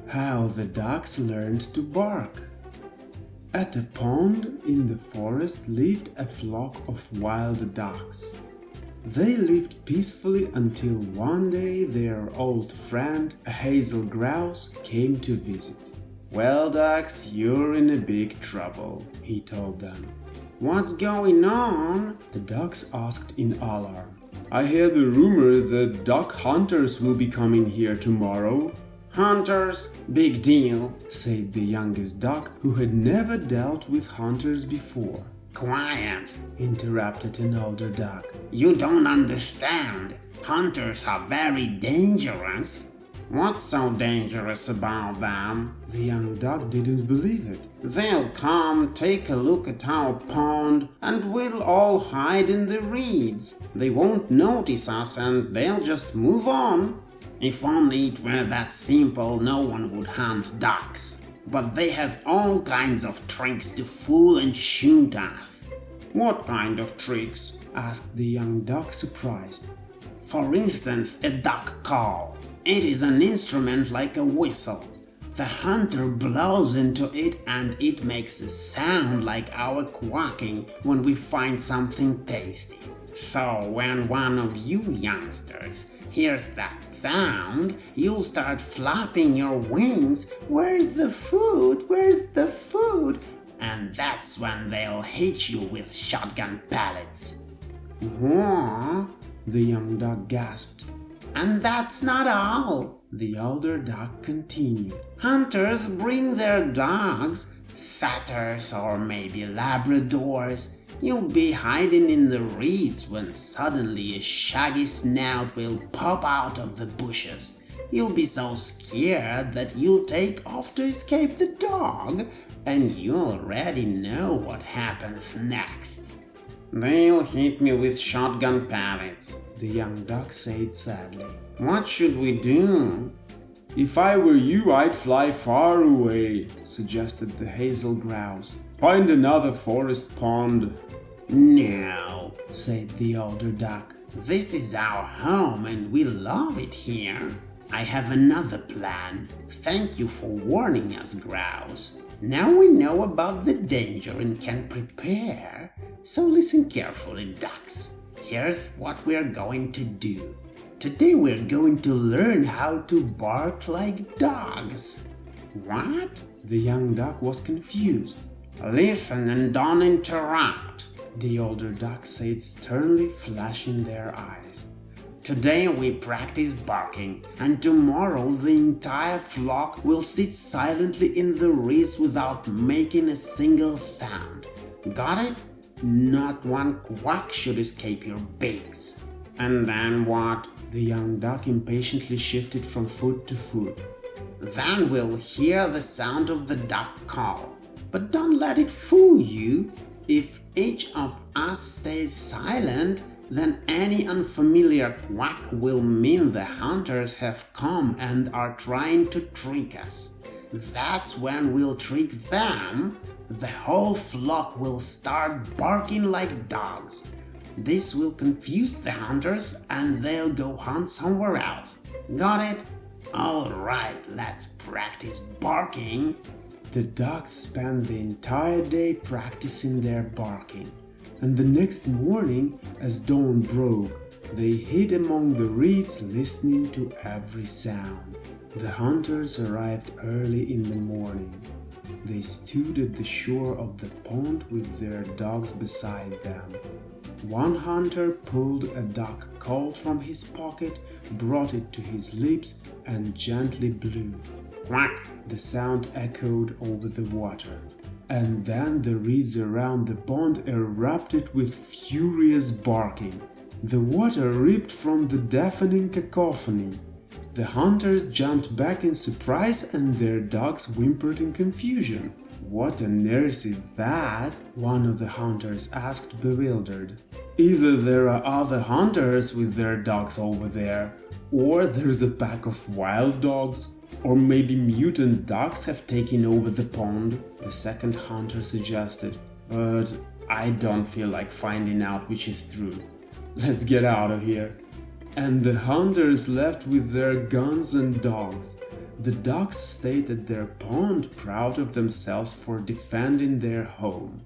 How the ducks learned to bark. At a pond in the forest lived a flock of wild ducks. They lived peacefully until one day their old friend, a hazel grouse, came to visit. "Well, ducks, you're in a big trouble," he told them. "What's going on?" the ducks asked in alarm. "I hear the rumor that duck hunters will be coming here tomorrow." "Hunters? Big deal," said the youngest duck, who had never dealt with hunters before. "Quiet," interrupted an older duck. "You don't understand. Hunters are very dangerous." "What's so dangerous about them?" The young duck didn't believe it. "They'll come, take a look at our pond, and we'll all hide in the reeds. They won't notice us and they'll just move on." If only it were that simple, no one would hunt ducks. But they have all kinds of tricks to fool and shoot us. "What kind of tricks?" asked the young duck, surprised. For instance, a duck call. It is an instrument like a whistle. The hunter blows into it and it makes a sound like our quacking when we find something tasty. So when one of you youngsters hears that sound, you'll start flapping your wings. "Where's the food? Where's the food?" And that's when they'll hit you with shotgun pellets. "What?" the young duck gasped. And that's not all, the older duck continued. Hunters bring their dogs, setters or maybe Labradors. You'll be hiding in the reeds when suddenly a shaggy snout will pop out of the bushes. You'll be so scared that you'll take off to escape the dog, and you already know what happens next. "They'll hit me with shotgun pellets," the young duck said sadly. "What should we do?" "If I were you, I'd fly far away," suggested the hazel grouse. "Find another forest pond." "No," said the older duck. "This is our home and we love it here. I have another plan. Thank you for warning us, Grouse. Now we know about the danger and can prepare. So listen carefully, ducks. Here's what we're going to do. Today we're going to learn how to bark like dogs." "What?" The young duck was confused. "Listen and don't interrupt," the older duck said sternly, flashing their eyes. "Today we practice barking, and tomorrow the entire flock will sit silently in the reeds without making a single sound. Got it? Not one quack should escape your beaks." "And then what?" The young duck impatiently shifted from foot to foot. "Then we'll hear the sound of the duck call. But don't let it fool you. If each of us stays silent, then any unfamiliar quack will mean the hunters have come and are trying to trick us. That's when we'll trick them. The whole flock will start barking like dogs. This will confuse the hunters and they'll go hunt somewhere else. Got it? All right, let's practice barking." The ducks spent the entire day practicing their barking, and the next morning, as dawn broke, they hid among the reeds listening to every sound. The hunters arrived early in the morning. They stood at the shore of the pond with their dogs beside them. One hunter pulled a duck call from his pocket, brought it to his lips, and gently blew. Quack! The sound echoed over the water. And then the reeds around the pond erupted with furious barking. The water ripped from the deafening cacophony. The hunters jumped back in surprise and their dogs whimpered in confusion. "What on earth is that?" one of the hunters asked, bewildered. "Either there are other hunters with their dogs over there, or there's a pack of wild dogs, or maybe mutant ducks have taken over the pond," the second hunter suggested. "But I don't feel like finding out which is true. Let's get out of here." And the hunters left with their guns and dogs. The ducks stayed at their pond proud of themselves for defending their home.